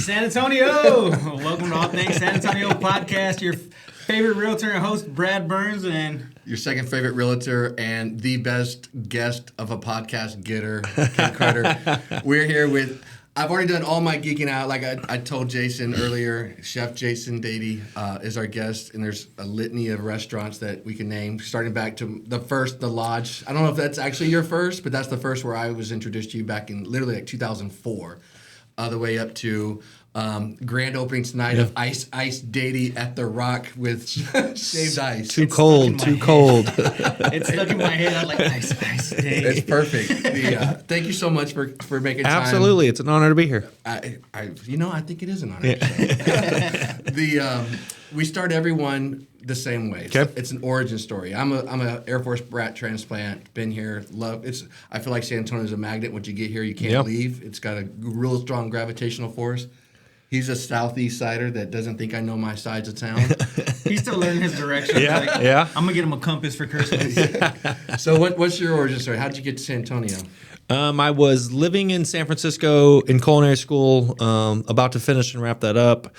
San Antonio! Welcome to All Things San Antonio podcast. Your favorite realtor and host, Brad Burns, and your second favorite realtor and the best guest of a podcast getter, Ken Carter. We're here with, I've already done all my geeking out. Like I told Jason earlier, Chef Jason Dady is our guest, and there's a litany of restaurants that we can name, starting back to the Lodge. I don't know if that's actually your first, but that's the first where I was introduced to you back in literally like 2004. All the way up to grand opening tonight of Ice Dady at the Rock with shaved ice. Too cold. It's stuck in my head. I'm like, Ice Dady. It's perfect. Thank you so much for making time. Absolutely. It's an honor to be here. I think it is an honor. Yeah. We start everyone the same way. Okay. It's an origin story. I'm a Air Force brat transplant. Been here. I feel like San Antonio is a magnet. Once you get here, you can't leave. It's got a real strong gravitational force. He's a southeast sider that doesn't think I know my sides of town. He's still learning his direction. Yeah. I'm gonna get him a compass for Christmas. So what's your origin story? How did you get to San Antonio? I was living in San Francisco in culinary school, about to finish and wrap that up.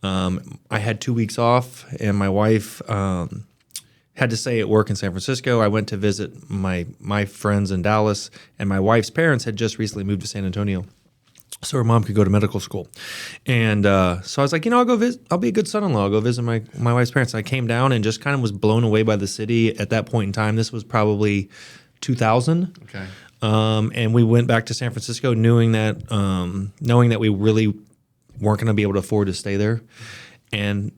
I had 2 weeks off, and my wife had to stay at work in San Francisco. I went to visit my friends in Dallas, and my wife's parents had just recently moved to San Antonio, so her mom could go to medical school. And so I was like, I'll go visit. I'll be a good son-in-law. I'll go visit my wife's parents. And I came down and just kind of was blown away by the city at that point in time. This was probably 2000. Okay. And we went back to San Francisco knowing that we really weren't going to be able to afford to stay there, and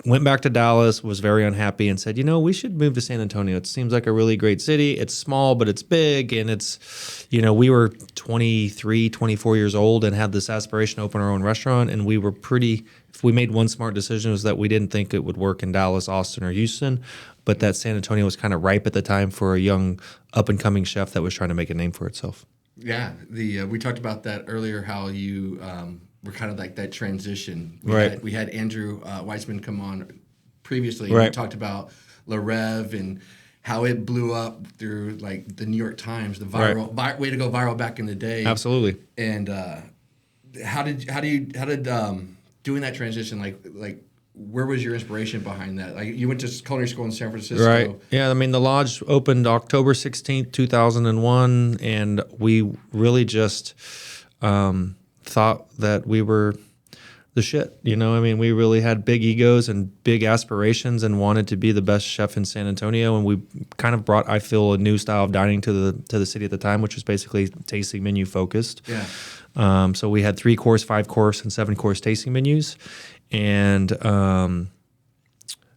went back to Dallas, was very unhappy, and said, we should move to San Antonio. It seems like a really great city. It's small, but it's big, and it's, we were 23, 24 years old and had this aspiration to open our own restaurant, and we were if we made one smart decision, was that we didn't think it would work in Dallas, Austin, or Houston, but that San Antonio was kind of ripe at the time for a young, up-and-coming chef that was trying to make a name for itself. Yeah, we talked about that earlier, how you we're kind of like that transition. We had Andrew Weissman come on previously. Right. We talked about La Rev and how it blew up through like the New York Times, the viral way to go viral back in the day. Absolutely. And how did doing that transition like where was your inspiration behind that? Like you went to culinary school in San Francisco. Right. Yeah. I mean, the Lodge opened October 16th, 2001, and we really just thought that we were the shit. We really had big egos and big aspirations and wanted to be the best chef in San Antonio. And we kind of brought, I feel, a new style of dining to the city at the time, which was basically tasting menu focused. Yeah. So we had 3-course, 5-course, and 7-course tasting menus. And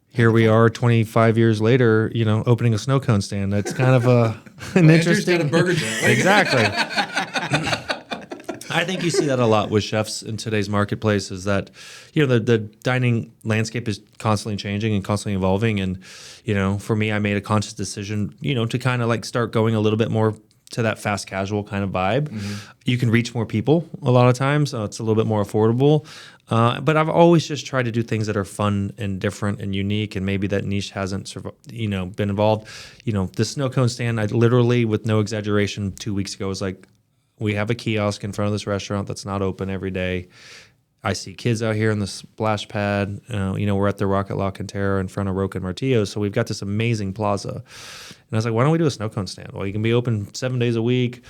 here we are 25 years later, opening a snow cone stand. That's kind of an interesting... a burger joint. Exactly. I think you see that a lot with chefs in today's marketplace, is that, the dining landscape is constantly changing and constantly evolving. And, for me, I made a conscious decision, to kind of like start going a little bit more to that fast casual kind of vibe. Mm-hmm. You can reach more people a lot of times. It's a little bit more affordable. But I've always just tried to do things that are fun and different and unique, and maybe that niche hasn't, been involved. The snow cone stand, I literally, with no exaggeration, 2 weeks ago was like, we have a kiosk in front of this restaurant that's not open every day. I see kids out here in the splash pad. We're at the Rocket La Cantera in front of Roca and Martillo, so we've got this amazing plaza. And I was like, why don't we do a snow cone stand? Well, you can be open 7 days a week,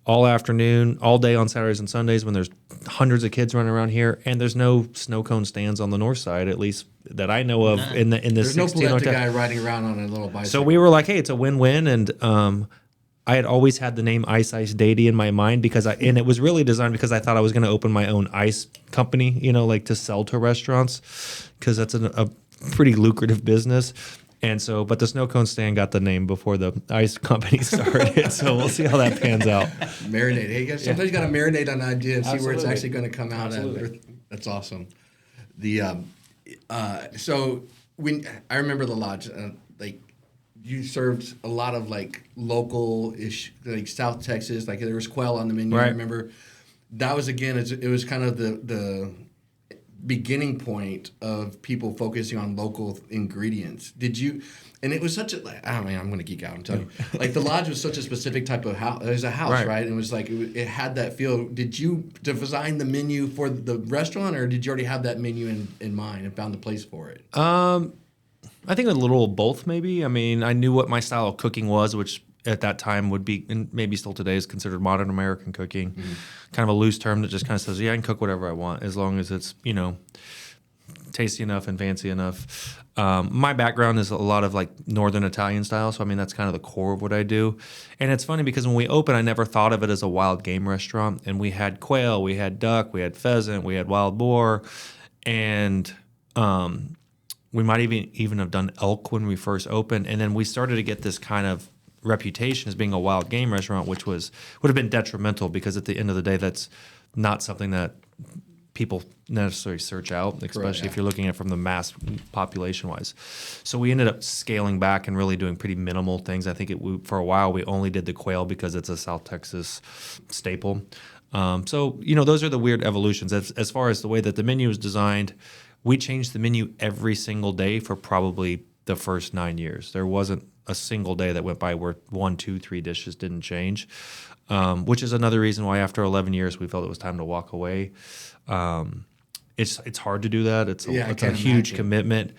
all afternoon, all day on Saturdays and Sundays when there's hundreds of kids running around here, and there's no snow cone stands on the north side, at least that I know of. In the there's no Paletta guy riding around on a little bicycle. So we were like, hey, it's a win-win, and I had always had the name Ice Dady in my mind and it was really designed because I thought I was going to open my own ice company, to sell to restaurants, because that's a pretty lucrative business. And so, but the snow cone stand got the name before the ice company started. So we'll see how that pans out. Marinate. Hey, guys, sometimes you got to marinate on an idea and see where it's actually going to come out. That's awesome. So I remember the Lodge, you served a lot of like local-ish, like South Texas, like there was quail on the menu. Right. I remember that was, again, it was kind of the beginning point of people focusing on local ingredients. Did you? And it was such a, like, I don't know, I'm going to geek out and tell you. Like, the Lodge was such a specific type of house. It was a house, right? And it was like, it had that feel. Did you design the menu for the restaurant, or did you already have that menu in mind and found the place for it? I think a little of both, maybe. I mean, I knew what my style of cooking was, which at that time would be, and maybe still today, is considered modern American cooking. Kind of a loose term that just kind of says, yeah, I can cook whatever I want as long as it's, tasty enough and fancy enough. My background is a lot of like Northern Italian style, so I mean that's kind of the core of what I do. And it's funny because when we opened, I never thought of it as a wild game restaurant. And we had quail, we had duck, we had pheasant, we had wild boar, and we might even have done elk when we first opened. And then we started to get this kind of reputation as being a wild game restaurant, which would have been detrimental because at the end of the day, that's not something that people necessarily search out, especially if you're looking at it from the mass population wise. So we ended up scaling back and really doing pretty minimal things. I think for a while we only did the quail because it's a South Texas staple. So those are the weird evolutions. As far as the way that the menu is designed, we changed the menu every single day for probably the first 9 years. There wasn't a single day that went by where 1, 2, 3 dishes didn't change, which is another reason why after 11 years we felt it was time to walk away. It's hard to do that. It's a huge commitment,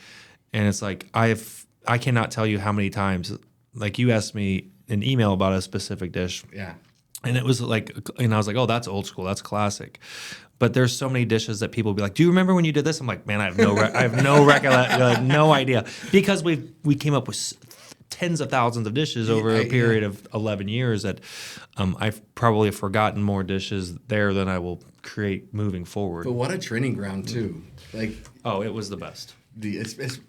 and it's like I cannot tell you how many times, like you asked me an email about a specific dish, and it was like, and I was like, oh, that's old school, that's classic. But there's so many dishes that people will be like, do you remember when you did this? I'm like, man, I have no recollection, no idea, because we came up with tens of thousands of dishes over a period of 11 years that I've probably forgotten more dishes there than I will create moving forward. But what a training ground too! Like, oh, it was the best. It's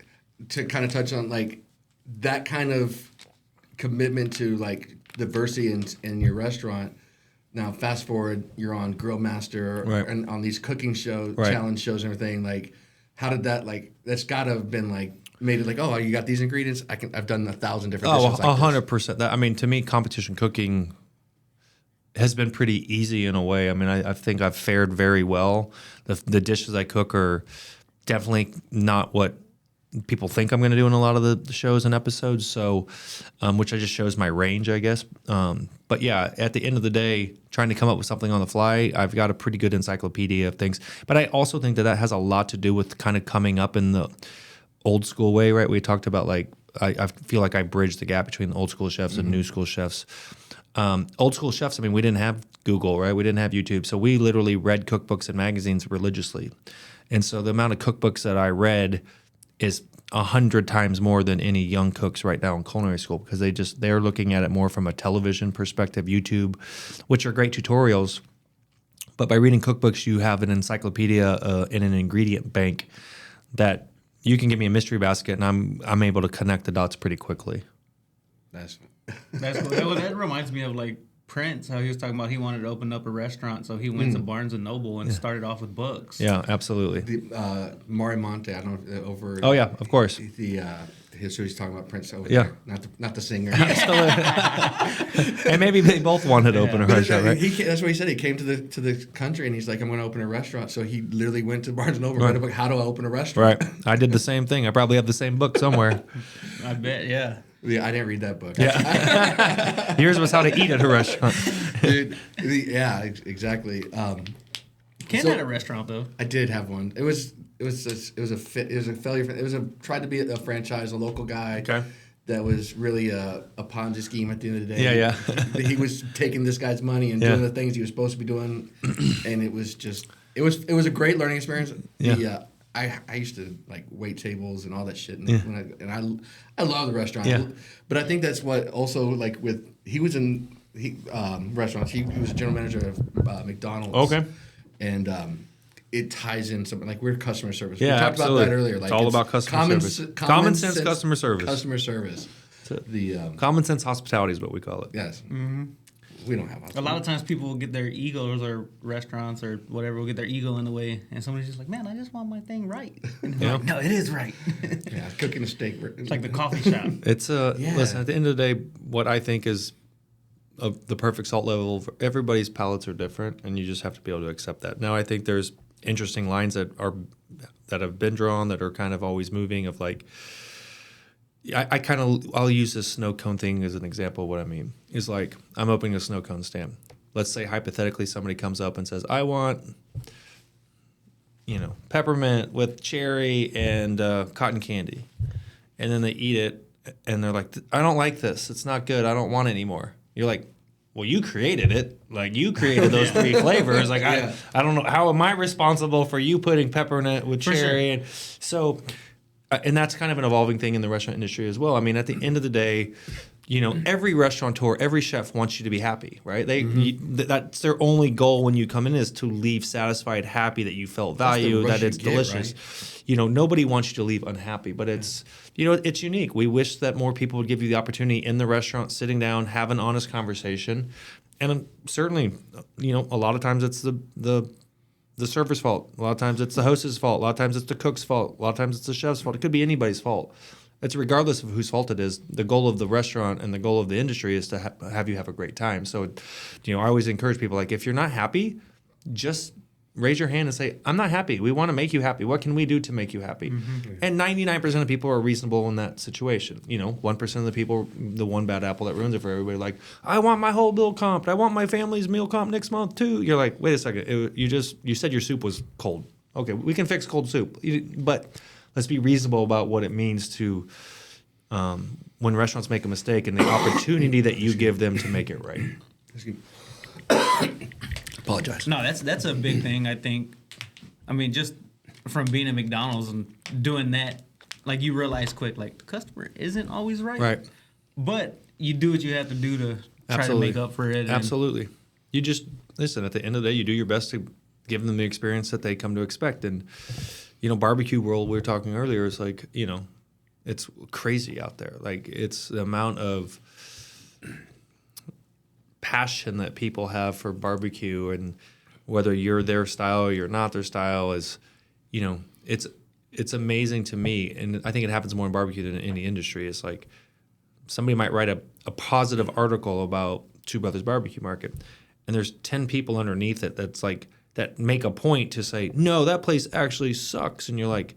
to kind of touch on like that kind of commitment to like diversity in your restaurant. Now, fast forward, you're on Grill Master and on these cooking shows, challenge shows, and everything. Like, how did that that's got to have been like made it like, oh, you got these ingredients. I've done 1,000 different dishes. Oh, 100%. I mean, to me, competition cooking has been pretty easy in a way. I mean, I think I've fared very well. The dishes I cook are definitely not what people think I'm going to do in a lot of the shows and episodes. So, which just shows my range, I guess. But yeah, at the end of the day, trying to come up with something on the fly, I've got a pretty good encyclopedia of things. But I also think that has a lot to do with kind of coming up in the old school way, right? We talked about like, I feel like I bridged the gap between the old school chefs and new school chefs. Old school chefs, I mean, we didn't have Google, right? We didn't have YouTube. So we literally read cookbooks and magazines religiously. And so the amount of cookbooks that I read is 100 times more than any young cooks right now in culinary school, because they're looking at it more from a television perspective, YouTube, which are great tutorials. But by reading cookbooks, you have an encyclopedia and an ingredient bank that you can give me a mystery basket, and I'm able to connect the dots pretty quickly. That's cool. That reminds me of like Prince, how he was talking about he wanted to open up a restaurant, so he went to Barnes and Noble and started off with books. Yeah, absolutely. The Mari Monte, I don't know, over. Oh yeah, of course. He's talking about Prince over there, not the singer. And maybe they both wanted to open a restaurant, right? That's what he said. He came to the country and he's like, I'm going to open a restaurant. So he literally went to Barnes and Noble, read a book, How do I open a restaurant? Right. I did the same thing. I probably have the same book somewhere. I bet, yeah. Yeah, I didn't read that book. Yeah. Yours was How to Eat at a Restaurant. Dude, exactly. Ken had a restaurant though. I did have one. It was a failure. It was tried to be a franchise, a local guy. Okay. That was really a Ponzi scheme at the end of the day. Yeah. He was taking this guy's money and doing the things he was supposed to be doing, and it was a great learning experience. Yeah. I used to like wait tables and all that shit, and I love the restaurant. But I think that's what also like he was in restaurants. He was a general manager of McDonald's. Okay. And it ties in something like we're customer service. Yeah, we talked absolutely. about that earlier. Like it's all about customer service. Common sense customer service. Customer service. Common sense hospitality is what we call it. Yes. Mm-hmm. We don't have hospitality. A lot of times people will get their egos, or restaurants or whatever will get their ego in the way, and somebody's just like, man, I just want my thing right. And they're like, no, it is right. Cooking a steak. It's like the coffee shop. Listen, at the end of the day, what I think is the perfect salt level for everybody's palates are different, and you just have to be able to accept that. Now, I think there's interesting lines that have been drawn that are kind of always moving. Of like, I'll use this snow cone thing as an example. Of what I mean is like I'm opening a snow cone stand. Let's say hypothetically somebody comes up and says, I want, peppermint with cherry and cotton candy. And then they eat it and they're like, I don't like this. It's not good. I don't want it anymore. You're like, well, you created it. Like, you created those 3 flavors. Like, I don't know. How am I responsible for you putting peppermint with cherry? Sure. And so, and that's kind of an evolving thing in the restaurant industry as well. I mean, at the end of the day, every restaurateur, every chef wants you to be happy, right? That's their only goal when you come in, is to leave satisfied, happy, that you felt value, that it's delicious. Right? Nobody wants you to leave unhappy, but it's it's unique. We wish that more people would give you the opportunity in the restaurant, sitting down, have an honest conversation, and certainly, a lot of times it's the server's fault. A lot of times it's the host's fault. A lot of times it's the cook's fault. A lot of times it's the chef's fault. It could be anybody's fault. It's regardless of whose fault it is. The goal of the restaurant and the goal of the industry is to have you have a great time. So, I always encourage people, like, if you're not happy, just raise your hand and say, I'm not happy. We want to make you happy. What can we do to make you happy? Mm-hmm. And 99% of people are reasonable in that situation. 1% of the people, the one bad apple that ruins it for everybody, like, I want my whole bill comped. I want my family's meal comp next month too. You're like, wait a second. You said your soup was cold. Okay, we can fix cold soup. But let's be reasonable about what it means to when restaurants make a mistake and the opportunity that you give them to make it right. Apologize. No, that's a big thing, I think. I mean, just from being at McDonald's and doing that, like, you realize quick, like, the customer isn't always right. Right. But you do what you have to do to try to make up for it. Absolutely. You just, listen, at the end of the day, you do your best to give them the experience that they come to expect. And, barbecue world, we were talking earlier, is like, it's crazy out there. Like, it's the amount of passion that people have for barbecue, and whether you're their style or you're not their style is, it's amazing to me. And I think it happens more in barbecue than in any industry. It's like somebody might write a positive article about Two Brothers Barbecue Market, and there's 10 people underneath it that's like, that make a point to say, no, that place actually sucks. And you're like,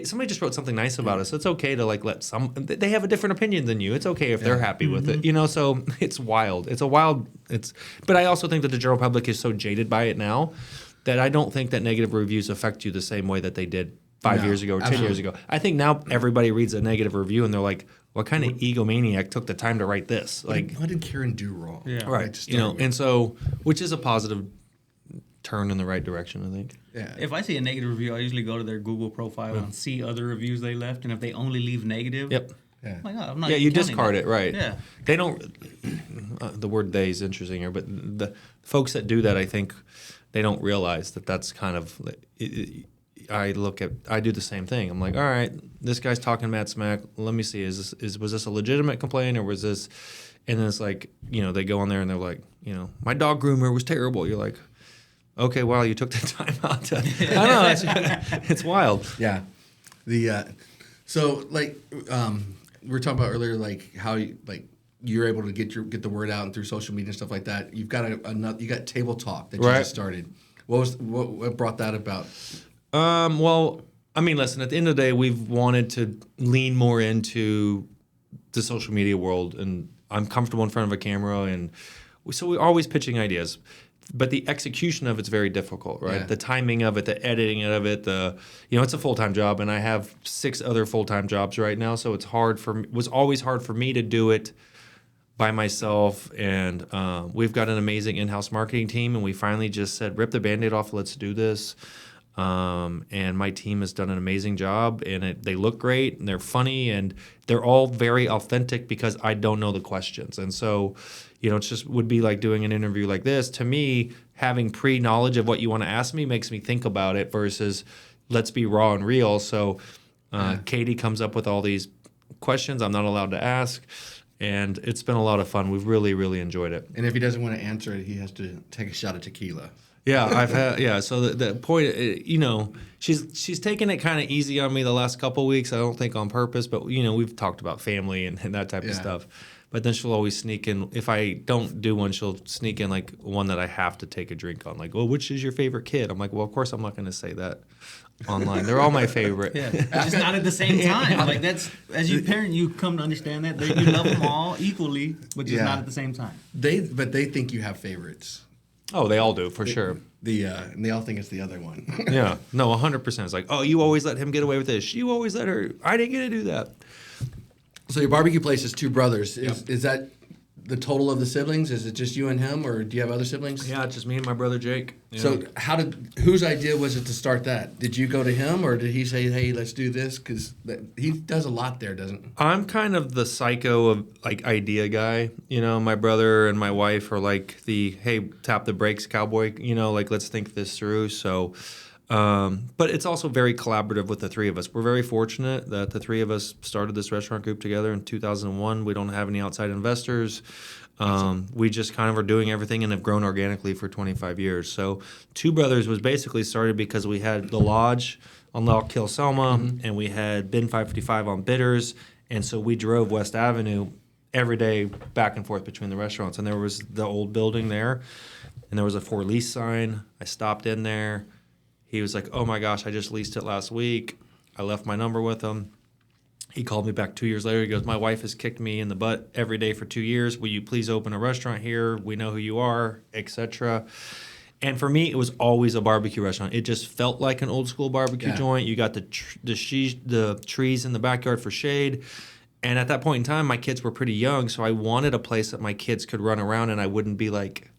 somebody just wrote something nice about us. It's okay to, like, they have a different opinion than you. It's okay if they're happy with it, so it's wild. But I also think that the general public is so jaded by it now that I don't think that negative reviews affect you the same way that they did 5 years ago or 10 years ago. I think now everybody reads a negative review and they're like, what kind of egomaniac took the time to write this? Like, what did Karen do wrong? Yeah. Right. And so, which is a positive turn in the right direction, I think. Yeah. If I see a negative review, I usually go to their Google profile and see other reviews they left, and if they only leave negative, I'm like, I'm not you discard it, right? Yeah. They don't. The word "they" is interesting here, but the folks that do that, I think, they don't realize that that's kind of. I do the same thing. I'm like, all right, this guy's talking mad smack. Let me see, was this a legitimate complaint, or was this? And then it's like, they go on there and they're like, my dog groomer was terrible. You're like, okay, well, you took the time out to. I know, it's wild. Yeah. So, like, we were talking about earlier, like, how you're able to get the word out and through social media and stuff like that. You've got you got Table Talk that you just started. What brought that about? Well, I mean, listen, at the end of the day, we've wanted to lean more into the social media world, and I'm comfortable in front of a camera, and so we're always pitching ideas. But the execution of it's very difficult, right? Yeah. The timing of it, the editing of it, it's a full-time job, and I have 6 other full-time jobs right now, so it was always hard for me to do it by myself. And we've got an amazing in-house marketing team, and we finally just said, rip the Band-Aid off, let's do this. And my team has done an amazing job, and they look great, and they're funny, and they're all very authentic because I don't know the questions. And so, it just would be like doing an interview like this. To me, having pre-knowledge of what you want to ask me makes me think about it versus let's be raw and real. So Katie comes up with all these questions I'm not allowed to ask, and it's been a lot of fun. We've really, really enjoyed it. And if he doesn't want to answer it, he has to take a shot of tequila. Yeah, I've had So the point, she's taken it kind of easy on me the last couple of weeks. I don't think on purpose, but we've talked about family and that type of stuff. But then she'll always sneak in. If I don't do one, she'll sneak in like one that I have to take a drink on. Like, well, which is your favorite kid? I'm like, well, of course I'm not going to say that online. They're all my favorite. Yeah, just not at the same time. Like that's as you parent, you come to understand that you love them all equally, but just not at the same time. But they think you have favorites. Oh, they all do for sure. And they all think it's the other one. Yeah, no, 100%. It's like, oh, you always let him get away with this. You always let her. I didn't get to do that. So your barbecue place is two brothers. Is that the total of the siblings? Is it just you and him, or do you have other siblings? Yeah, it's just me and my brother Jake. Yeah. So whose idea was it to start that? Did you go to him, or did he say, "Hey, let's do this"? Because he does a lot there, doesn't he? I'm kind of the psycho of like idea guy. You know, my brother and my wife are like the hey, tap the brakes, cowboy. You know, like let's think this through. So. But it's also very collaborative with the three of us. We're very fortunate that the three of us started this restaurant group together in 2001. We don't have any outside investors. We just kind of are doing everything and have grown organically for 25 years. So Two Brothers was basically started because we had the Lodge on Lock Hill Selma, and we had Bin 555 on Bitters. And so we drove West Avenue every day back and forth between the restaurants. And there was the old building there, and there was a for lease sign. I stopped in there. He was like, oh, my gosh, I just leased it last week. I left my number with him. He called me back 2 years later. He goes, my wife has kicked me in the butt every day for 2 years. Will you please open a restaurant here? We know who you are, etc. And for me, it was always a barbecue restaurant. It just felt like an old school barbecue joint. You got the trees in the backyard for shade. And at that point in time, my kids were pretty young, so I wanted a place that my kids could run around and I wouldn't be like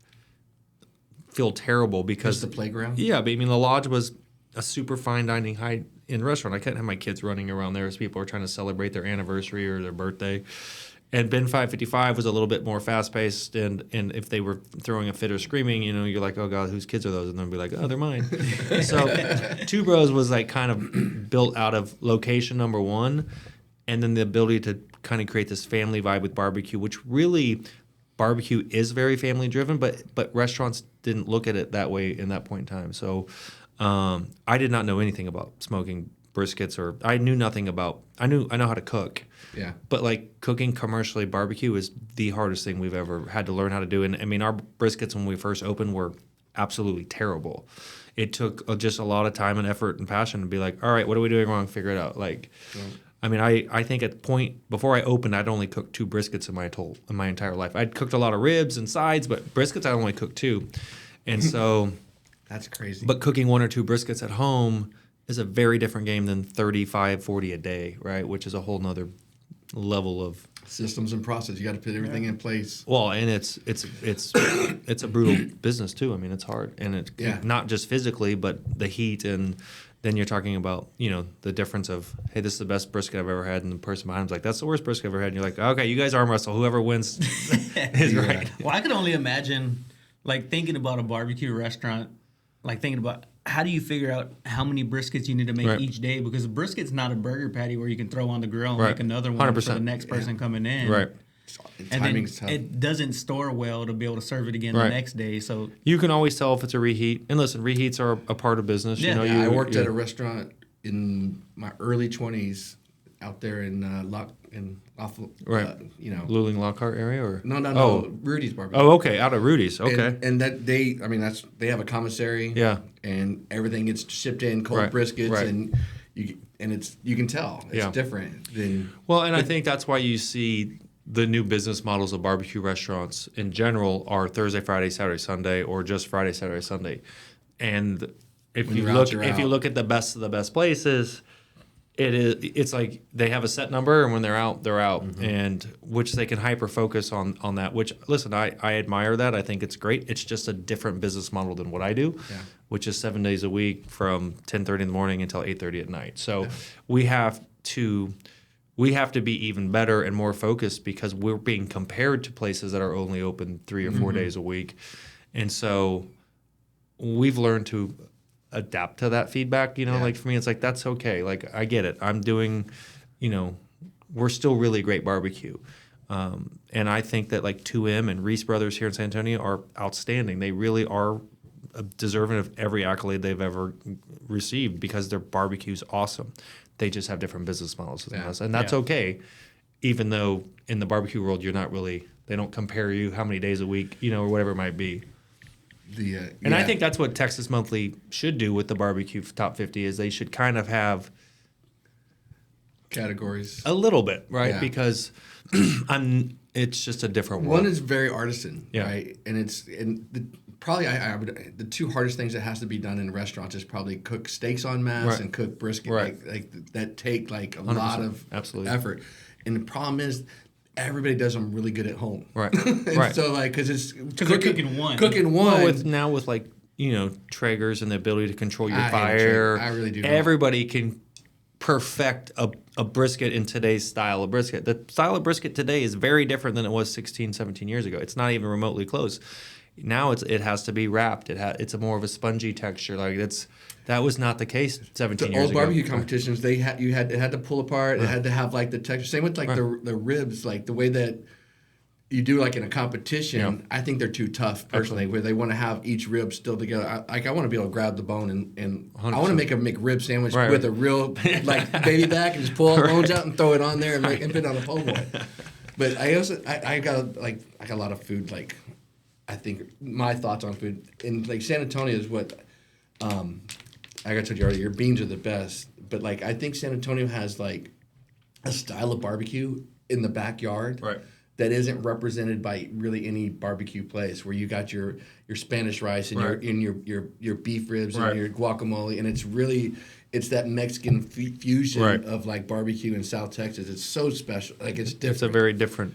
feel terrible because the playground. Yeah, but I mean the Lodge was a super fine dining high-end restaurant. I couldn't have my kids running around there as people are trying to celebrate their anniversary or their birthday. And Bin 555 was a little bit more fast-paced, and if they were throwing a fit or screaming, you know, you're like, oh god, whose kids are those? And they'll be like, oh, they're mine. So Two Bros was like kind of built out of location number one, and then the ability to kind of create this family vibe with barbecue, which really. Barbecue is very family driven, but restaurants didn't look at it that way in that point in time. So I did not know anything about smoking briskets, or I knew nothing about. I know how to cook. Yeah. But like cooking commercially barbecue is the hardest thing we've ever had to learn how to do. And I mean, our briskets when we first opened were absolutely terrible. It took just a lot of time and effort and passion to be like, all right, what are we doing wrong? Figure it out. Like. Yeah. I mean, I think at the point before I opened, I'd only cooked 2 briskets in my entire life. I'd cooked a lot of ribs and sides, but briskets I only cooked 2, and so that's crazy. But cooking 1 or 2 briskets at home is a very different game than 35, 40 a day, right? Which is a whole nother level of systems and process. You got to put everything in place. Well, and it's a brutal business too. I mean, it's hard, and it's not just physically, but the heat and. Then you're talking about, you know, the difference of, hey, this is the best brisket I've ever had, and the person behind him's like, that's the worst brisket I've ever had. And you're like, okay, you guys arm wrestle. Whoever wins is right. Well, I could only imagine, like, thinking about a barbecue restaurant, like thinking about how do you figure out how many briskets you need to make each day? Because a brisket's not a burger patty where you can throw on the grill and make another one 100%. For the next person coming in. Right. And then it doesn't store well to be able to serve it again the next day. So you can always tell if it's a reheat. And listen, reheats are a part of business. Yeah, you know, I worked at a restaurant in my early 20s out there in Luling Lockhart area or no, Rudy's Barbecue. Oh, okay, out of Rudy's. Okay, and that they have a commissary. Yeah, and everything gets shipped in cold briskets and you can tell it's different than. Well, and I think that's why you see. The new business models of barbecue restaurants in general are Thursday, Friday, Saturday, Sunday, or just Friday, Saturday, Sunday. And if you look at the best of the best places, it's like they have a set number, and when they're out, they're out, and which they can hyper focus on that. Which listen, I admire that. I think it's great. It's just a different business model than what I do, which is 7 days a week from 10:30 in the morning until 8:30 at night. So we have to be even better and more focused because we're being compared to places that are only open 3 or 4 days a week. And so we've learned to adapt to that feedback, you know, like for me, it's like, that's okay. Like, I get it. I'm doing, you know, we're still really great barbecue. And I think that like 2M and Reese Brothers here in San Antonio are outstanding. They really are deserving of every accolade they've ever received because their barbecue's awesome. They just have different business models than us, and that's okay. even though in the barbecue world they don't compare you how many days a week, or whatever it might be. And I think that's what Texas Monthly should do with the barbecue top 50 is they should kind of have categories a little bit, right? Yeah. Because it's just a different world. One is very artisan, right? And the two hardest things that has to be done in restaurants is probably cook steaks en masse and cook brisket, like that take like a 100%. Lot of effort. And the problem is, everybody does them really good at home, right? Right. So like, because they're cooking one. Well, with like Traegers and the ability to control your fire, I really do. Everybody can perfect a brisket in today's style of brisket. The style of brisket today is very different than it was 16, 17 years ago. It's not even remotely close. Now it has to be wrapped. It's a more of a spongy texture. Like that was not the case 17 years ago. The old barbecue competitions, it had to pull apart. It had to have like the texture. Same with like the ribs, like the way that you do like in a competition. Yeah. I think they're too tough personally, where they want to have each rib still together. I want to be able to grab the bone and I want to make a McRib sandwich with a real like baby back and just pull all the bones out and throw it on there and put it on the po' boy. But I got a lot of food. Like I think my thoughts on food in like San Antonio is what. Like I told you earlier, your beans are the best. But like I think San Antonio has like a style of barbecue in the backyard that isn't represented by really any barbecue place. Where you got your Spanish rice and your beef ribs and your guacamole, and it's that Mexican fusion of like barbecue in South Texas. It's so special. Like it's different. It's a very different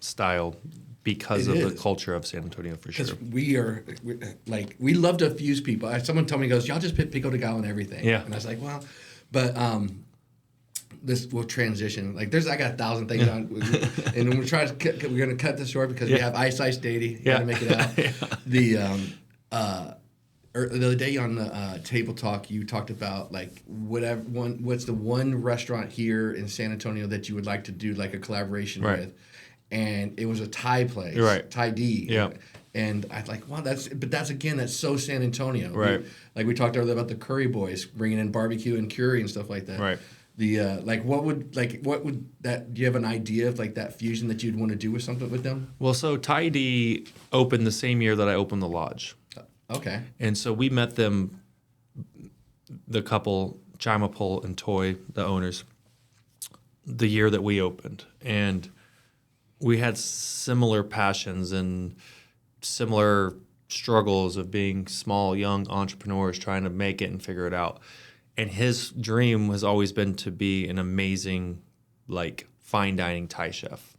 style. Because of the culture of San Antonio, for sure. Because we love to fuse people. Someone told me, goes, y'all just put pico de gallo and everything. Yeah. And I was like, well, but this will transition. Like I got 1,000 things on, and we're going to cut this short because we have Ice Dady. Got to make it out. The other day on the Table Talk, you talked about like what's the one restaurant here in San Antonio that you would like to do like a collaboration with. And it was a Thai place, Thai D. Yeah. And I was like, wow, that's so San Antonio. Right. We talked earlier about the Curry Boys bringing in barbecue and curry and stuff like that. Right. What would that? Do you have an idea of like that fusion that you'd want to do with something with them? Well, so Thai D opened the same year that I opened the lodge. Okay. And so we met them, the couple, Chimapol and Toy, the owners, the year that we opened, and we had similar passions and similar struggles of being small, young entrepreneurs trying to make it and figure it out. And his dream has always been to be an amazing, like, fine dining Thai chef.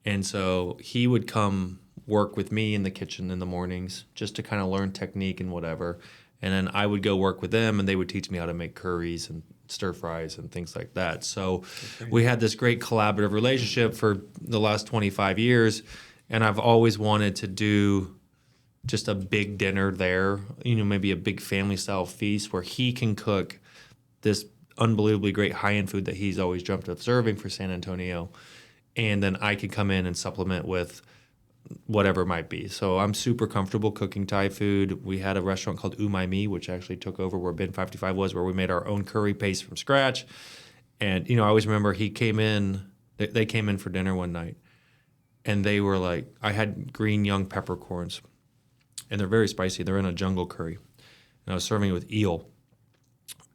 And so he would come work with me in the kitchen in the mornings just to kind of learn technique and whatever. And then I would go work with them, and they would teach me how to make curries and stir fries and things like that. So we had this great collaborative relationship for the last 25 years, and I've always wanted to do just a big dinner there, maybe a big family-style feast where he can cook this unbelievably great high-end food that he's always dreamt of serving for San Antonio, and then I could come in and supplement with whatever it might be. So I'm super comfortable cooking Thai food. We had a restaurant called Umai Mi, which actually took over where Bin 55 was, where we made our own curry paste from scratch. And, I always remember they came in for dinner one night, and they were like, I had green young peppercorns, and they're very spicy. They're in a jungle curry. And I was serving it with eel.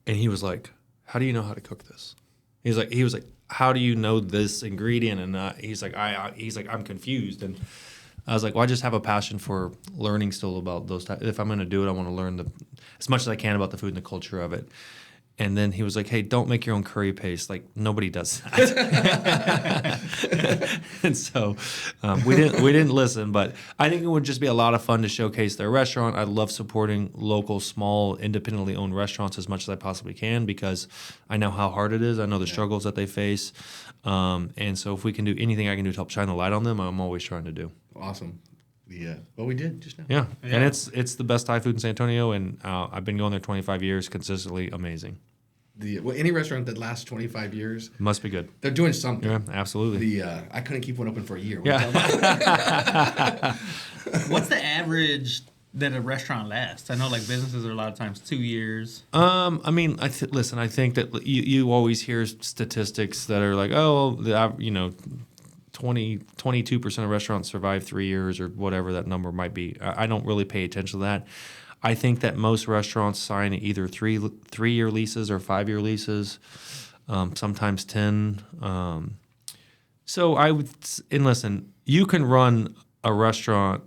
And he was like, how do you know how to cook this? He was like, how do you know this ingredient? And he's like, I'm confused. And I was like, well, I just have a passion for learning still about those types. If I'm going to do it, I want to learn as much as I can about the food and the culture of it. And then he was like, hey, don't make your own curry paste. Like, nobody does that. And so we didn't listen. But I think it would just be a lot of fun to showcase their restaurant. I love supporting local, small, independently owned restaurants as much as I possibly can because I know how hard it is. I know the struggles that they face. And so if we can do anything I can do to help shine the light on them, I'm always trying to do. Awesome. Yeah. Well, we did just now. Yeah. And it's the best Thai food in San Antonio, and I've been going there 25 years, consistently amazing. Any restaurant that lasts 25 years must be good. They're doing something. Yeah, absolutely. I couldn't keep one open for a year. Yeah. What's the average that a restaurant lasts? I know like businesses are a lot of times 2 years. I mean, listen, I think that you always hear statistics that are like, oh, 22% of restaurants survive 3 years or whatever that number might be. I don't really pay attention to that. I think that most restaurants sign either 3-year leases or 5-year leases, sometimes 10. So and listen, you can run a restaurant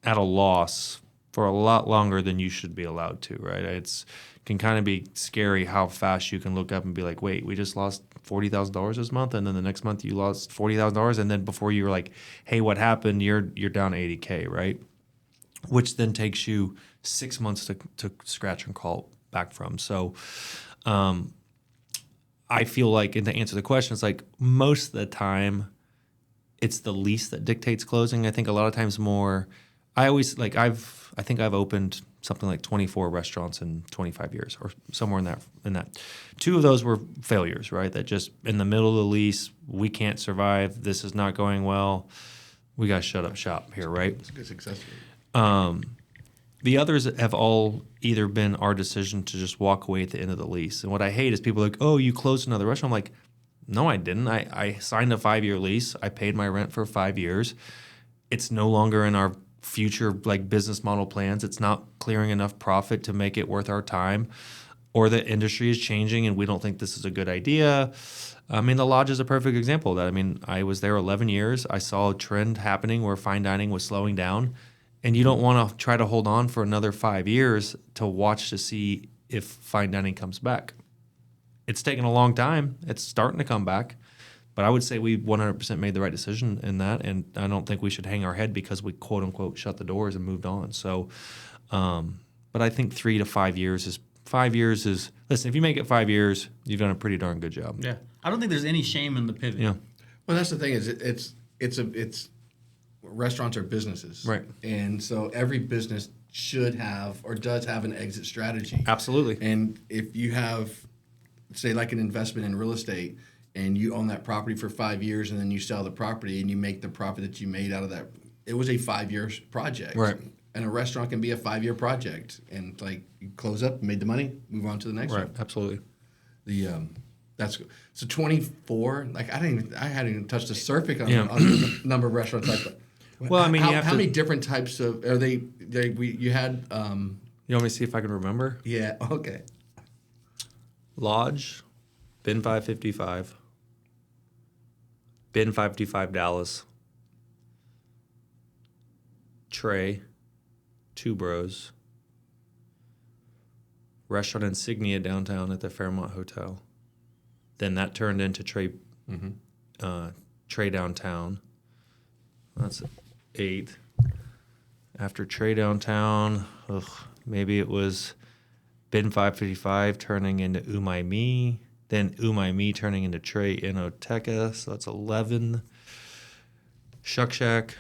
at a loss for a lot longer than you should be allowed to, right? It can kind of be scary how fast you can look up and be like, wait, we just lost $40,000 this month, and then the next month you lost $40,000, and then before you were like, hey, what happened? You're down $80K, right? Which then takes you 6 months to scratch and crawl back from. So I feel like, and to answer the question, it's like most of the time it's the lease that dictates closing. I think a lot of times more. I think I've opened something like 24 restaurants in 25 years or somewhere in that. 2 of those were failures, right? That just in the middle of the lease, we can't survive. This is not going well. We got to shut up shop here, right? It's a good success rate. The others have all either been our decision to just walk away at the end of the lease. And what I hate is people are like, oh, you closed another restaurant. I'm like, no, I didn't. I signed a 5-year lease. I paid my rent for 5 years. It's no longer in our future like business model plans. It's not clearing enough profit to make it worth our time, or the industry is changing and we don't think this is a good idea. I mean, the Lodge is a perfect example of that. I mean, I was there 11 years. I saw a trend happening where fine dining was slowing down, and you don't want to try to hold on for another 5 years to watch to see if fine dining comes back. It's taken a long time. It's starting to come back. But I would say we 100% made the right decision in that, and I don't think we should hang our head because we quote unquote shut the doors and moved on. So, but I think 3 to 5 years is 5 years is listen. If you make it 5 years, you've done a pretty darn good job. Yeah, I don't think there's any shame in the pivot. Yeah. Well, that's the thing is it's restaurants are businesses, right? And so every business should have or does have an exit strategy. Absolutely. And if you have, say, like an investment in real estate, and you own that property for 5 years, and then you sell the property and you make the profit that you made out of that. It was a 5-year project. Right. And a restaurant can be a 5-year project. And like you close up, made the money, move on to the next one. Right, absolutely. That's good. So 24, like I hadn't even touched the surface on the number of restaurants. Well, I mean, how many different types of are they you had you want me to see if I can remember? Yeah, okay. Lodge, Bin 555. Bin 555 Dallas, Tre, 2 Bros, Restaurant Insignia downtown at the Fairmont Hotel. Then that turned into Tre downtown. That's 8. After Tre downtown, maybe it was Bin 555 turning into Umai Then Umai Me turning into Tre Inoteca, so that's 11. Shuck Shack,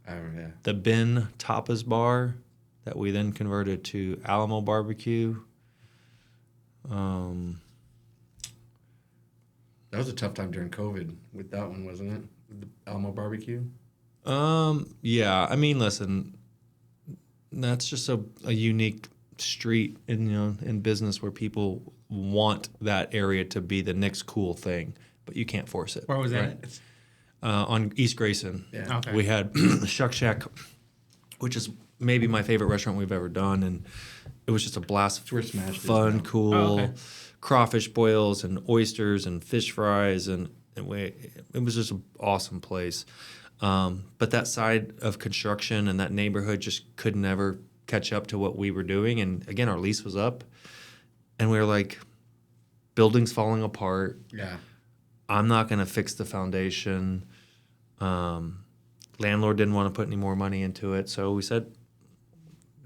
Yeah. the Bin Tapas Bar that we then converted to Alamo Barbecue. That was a tough time during COVID with that one, wasn't it? With the Alamo Barbecue? Yeah, I mean, listen, that's just a unique street in business where people want that area to be the next cool thing, but you can't force it. Where was that? Right? On East Grayson. Yeah. Okay. We had Shuck Shack, which is maybe my favorite restaurant we've ever done, and it was just a blast. We're smashed Fun, cool, crawfish boils and oysters and fish fries, and it was just an awesome place. But that side of construction and that neighborhood just could never catch up to what we were doing. And again, our lease was up, and we were like, buildings falling apart. Yeah. I'm not going to fix the foundation. Landlord didn't want to put any more money into it, so we said,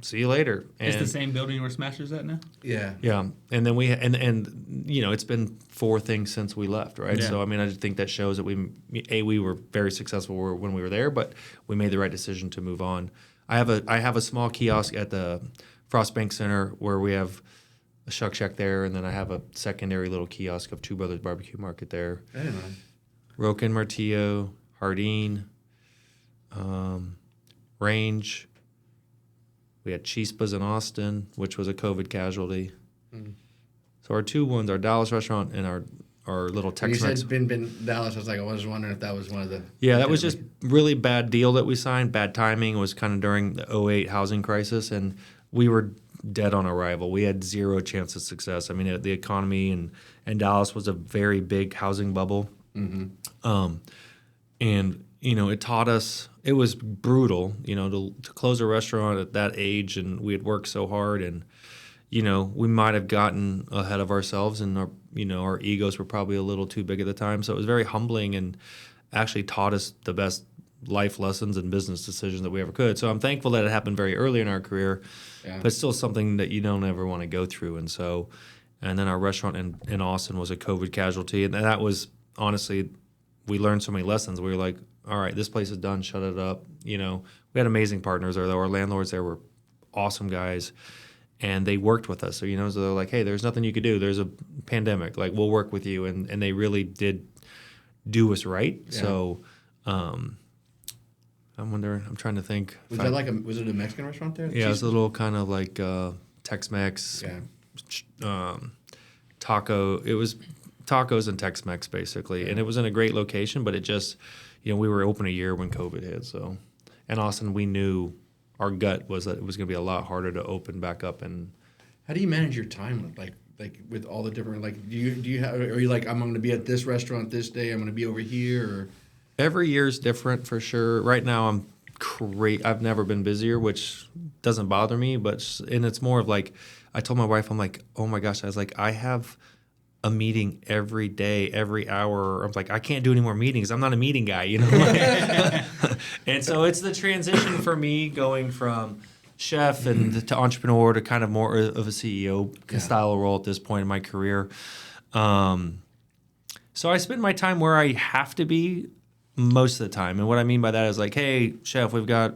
see you later. It's the same building where Smasher's at now? Yeah. Yeah, and then it's been 4 things since we left, right? Yeah. So I mean, I just think that shows that we were very successful when we were there, but we made the right decision to move on. I have a small kiosk at the Frost Bank Center where we have a Shuck Shack there, and then I have a secondary little kiosk of Two Brothers BBQ Market there. I don't know. Roque Martillo, Hardin, Range, We had Chispas in Austin, which was a COVID casualty. So our two ones, our Dallas restaurant and our little Tex-Mex. You said bin Dallas. I was wondering if that was one of the. Yeah, that was just really bad deal that we signed. Bad timing. It was kind of during the '08 housing crisis, and we were dead on arrival. We had zero chance of success. I mean, the economy and Dallas was a very big housing bubble. And it taught us. It was brutal, to close a restaurant at that age, and we had worked so hard, and we might have gotten ahead of ourselves, and our egos were probably a little too big at the time. So it was very humbling, and actually taught us the best life lessons and business decisions that we ever could. So I'm thankful that it happened very early in our career, but it's still something that you don't ever want to go through. And then our restaurant in Austin was a COVID casualty, and that was honestly, we learned so many lessons. We were like, all right, this place is done, shut it up. We had amazing partners there. Our landlords there were awesome guys, and they worked with us. So, so they're like, hey, there's nothing you could do. There's a pandemic. Like, we'll work with you. And they really did do us right. Yeah. So I'm wondering, I'm trying to think. Was it a Mexican restaurant there? Yeah, it was a little kind of like Tex-Mex, taco. It was tacos and Tex-Mex, basically. Yeah. And it was in a great location, but it just, we were open a year when COVID hit. So, and Austin, we knew our gut was that it was going to be a lot harder to open back up. And how do you manage your time, like with all the different, do you have, are you like, I'm going to be at this restaurant this day, I'm going to be over here? Or? Every year is different for sure. Right now I'm I've never been busier, which doesn't bother me, and it's more of like, I told my wife, I'm like, oh my gosh, I was like, I have a meeting every day, every hour. I'm like, I can't do any more meetings. I'm not a meeting guy, And so it's the transition for me going from chef and to entrepreneur to kind of more of a CEO style role at this point in my career. So I spend my time where I have to be most of the time. And what I mean by that is like, hey, chef, we've got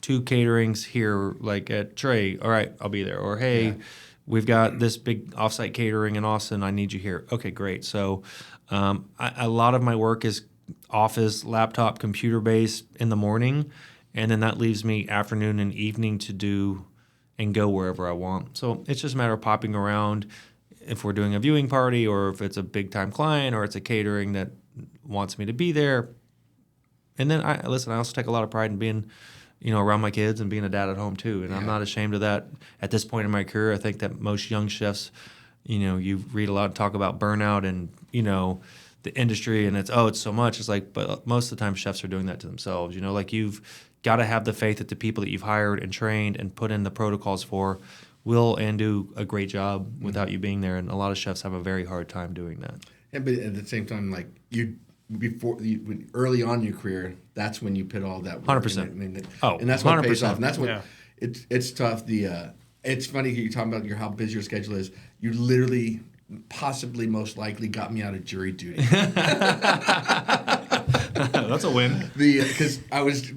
2 caterings here, like at Tre. All right, I'll be there. Or, hey, we've got this big offsite catering in Austin. I need you here. Okay, great. So a lot of my work is office, laptop, computer-based in the morning, and then that leaves me afternoon and evening to do and go wherever I want. So it's just a matter of popping around if we're doing a viewing party or if it's a big-time client or it's a catering that wants me to be there. And then I also take a lot of pride in being around my kids and being a dad at home too. And I'm not ashamed of that at this point in my career. I think that most young chefs, you read a lot and talk about burnout and, the industry and it's so much. It's like, but most of the time chefs are doing that to themselves, you've got to have the faith that the people that you've hired and trained and put in the protocols for will and do a great job without you being there. And a lot of chefs have a very hard time doing that. Yeah, but at the same time, like early on in your career, that's when you put all that work 100%. And that's what pays off. And that's what it's tough. It's funny you're talking about how busy your schedule is. You literally, possibly, most likely, got me out of jury duty. That's a win. Because I was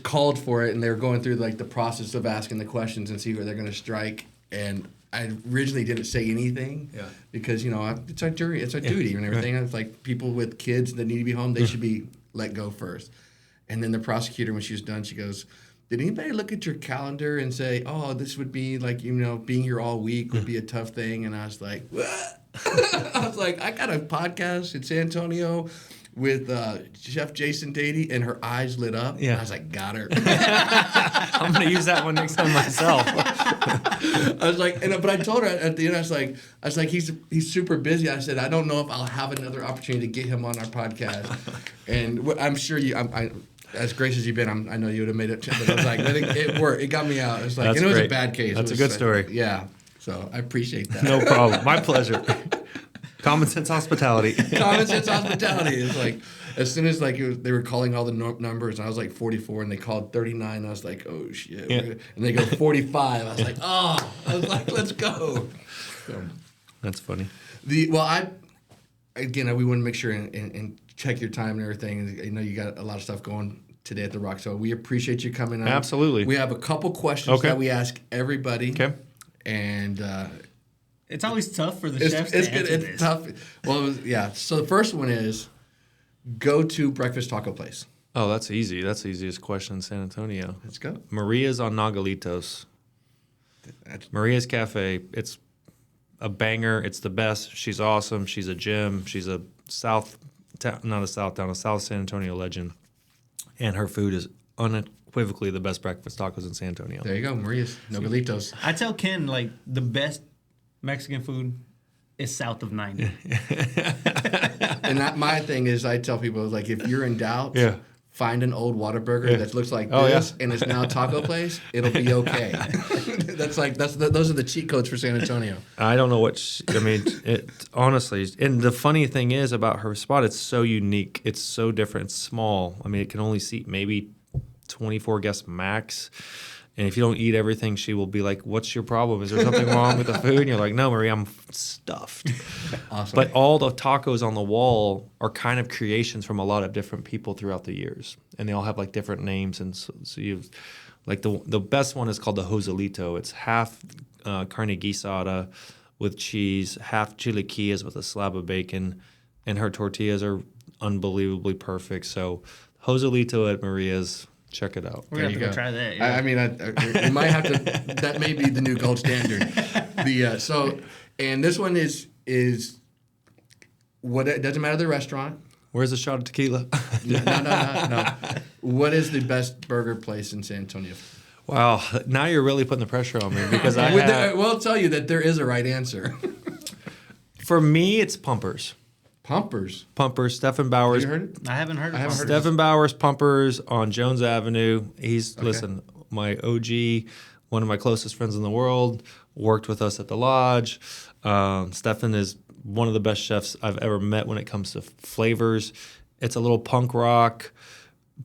called for it, and they were going through the process of asking the questions and see where they're going to strike. And I originally didn't say anything because, it's our jury, it's our duty and everything. Right. It's like people with kids that need to be home, they should be let go first. And then the prosecutor, when she was done, she goes, did anybody look at your calendar and say, oh, this would be being here all week would be a tough thing? And I was like, what? I was like, I got a podcast in San Antonio with Chef Jason Dady, and her eyes lit up. Yeah. And I was like, got her. I'm going to use that one next time myself. I was like, but I told her at the end, I was like, he's super busy. I said, I don't know if I'll have another opportunity to get him on our podcast. And I'm sure as gracious as you've been, I know you would have made it. But I was like, it worked. It got me out. It's like, it was a bad case. That's a good story. Yeah. So I appreciate that. No problem. My pleasure. Common sense hospitality. Common sense hospitality. It's like, as soon as they were calling all the numbers, and I was like 44, and they called 39, I was like, oh shit. Yeah. And they go 45. I was like, I was like, let's go. So, that's funny. We want to make sure and check your time and everything. I know you got a lot of stuff going today at the Rock, so we appreciate you coming on. Absolutely. We have a couple questions that we ask everybody. Okay. And it's always tough for the chefs to answer this. It's tough. Well, So the first one is go to breakfast taco place. Oh, that's easy. That's the easiest question in San Antonio. Let's go. Maria's on Nogalitos. Maria's Cafe. It's a banger. It's the best. She's awesome. She's a gem. She's a South San Antonio legend. And her food is unequivocally the best breakfast tacos in San Antonio. There you go, Maria's Nogalitos. I tell Ken, like, the best Mexican food is south of 90. And my thing is, I tell people, like, if you're in doubt, find an old Whataburger that looks like this and it's now a taco place. It'll be okay. Those are the cheat codes for San Antonio. I don't know it honestly. And the funny thing is about her spot, it's so unique. It's so different. It's small. I mean, it can only seat maybe 24 guests max. And if you don't eat everything, she will be like, "What's your problem? Is there something wrong with the food?" And you're like, "No, Marie, I'm stuffed." Awesome. But all the tacos on the wall are kind of creations from a lot of different people throughout the years, and they all have like different names. And so you've like the best one is called the Joselito. It's half carne guisada with cheese, half chilaquiles with a slab of bacon, and her tortillas are unbelievably perfect. So Joselito at Maria's. Check it out. We're going to have to go try that. Yeah. I mean, we might have to. That may be the new gold standard. And this one is what? It doesn't matter the restaurant. Where's the shot of tequila? No. What is the best burger place in San Antonio? Wow, now you're really putting the pressure on me because I'll tell you that there is a right answer. For me, it's Pumpers. Pumpers, Stephen Bowers. You heard it? I haven't heard of it. Stephen Bowers Pumpers on Jones Avenue. Listen, my OG, one of my closest friends in the world, worked with us at the lodge. Stephen is one of the best chefs I've ever met when it comes to flavors. It's a little punk rock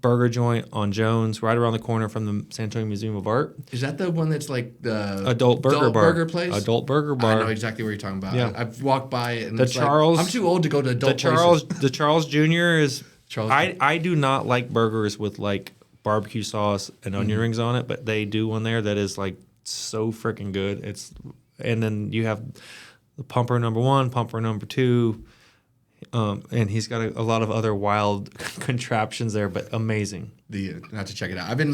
burger joint on Jones, right around the corner from the San Antonio Museum of Art. Is that the one that's like the adult burger place? Adult burger bar. I know exactly what you're talking about. Yeah. I've walked by it. And I'm too old to go to adult places. The Charles Jr. is. I do not like burgers with like barbecue sauce and onion rings on it, but they do one there that is like so freaking good. And then you have the Pumper number 1, Pumper number 2. And he's got a lot of other wild contraptions there, but amazing. Not to check it out. I've been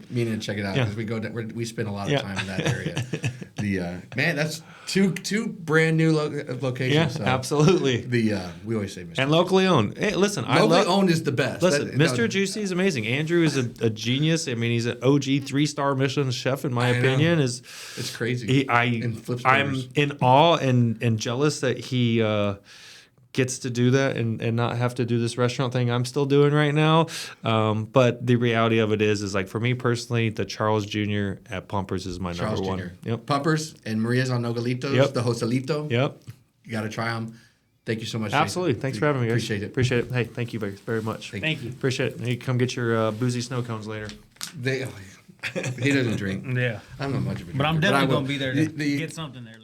meaning to check it out because we spend a lot of time in that area. Man, that's two brand new locations. Yeah, so absolutely. We always say Mr. And locally owned. Hey, listen, locally owned is the best. Listen, Mr. Juicy is amazing. Andrew is a genius. I mean, he's an OG 3-star Michelin chef in my opinion. It's crazy. I'm in awe and jealous that he gets to do that and not have to do this restaurant thing I'm still doing right now. But the reality of it is like for me personally, the Charles Jr. at Pumpers is my number one. Yep. Pumpers and Maria's on Nogalitos, the Joselito. Yep. You got to try them. Thank you so much. Absolutely. Jason. Thanks for having me, guys. Appreciate it. Hey, thank you very, very much. Thank you. Appreciate it. You come get your boozy snow cones later. He doesn't drink. Yeah. I'm not much of a drinker. But I'm definitely going to be there to get something there.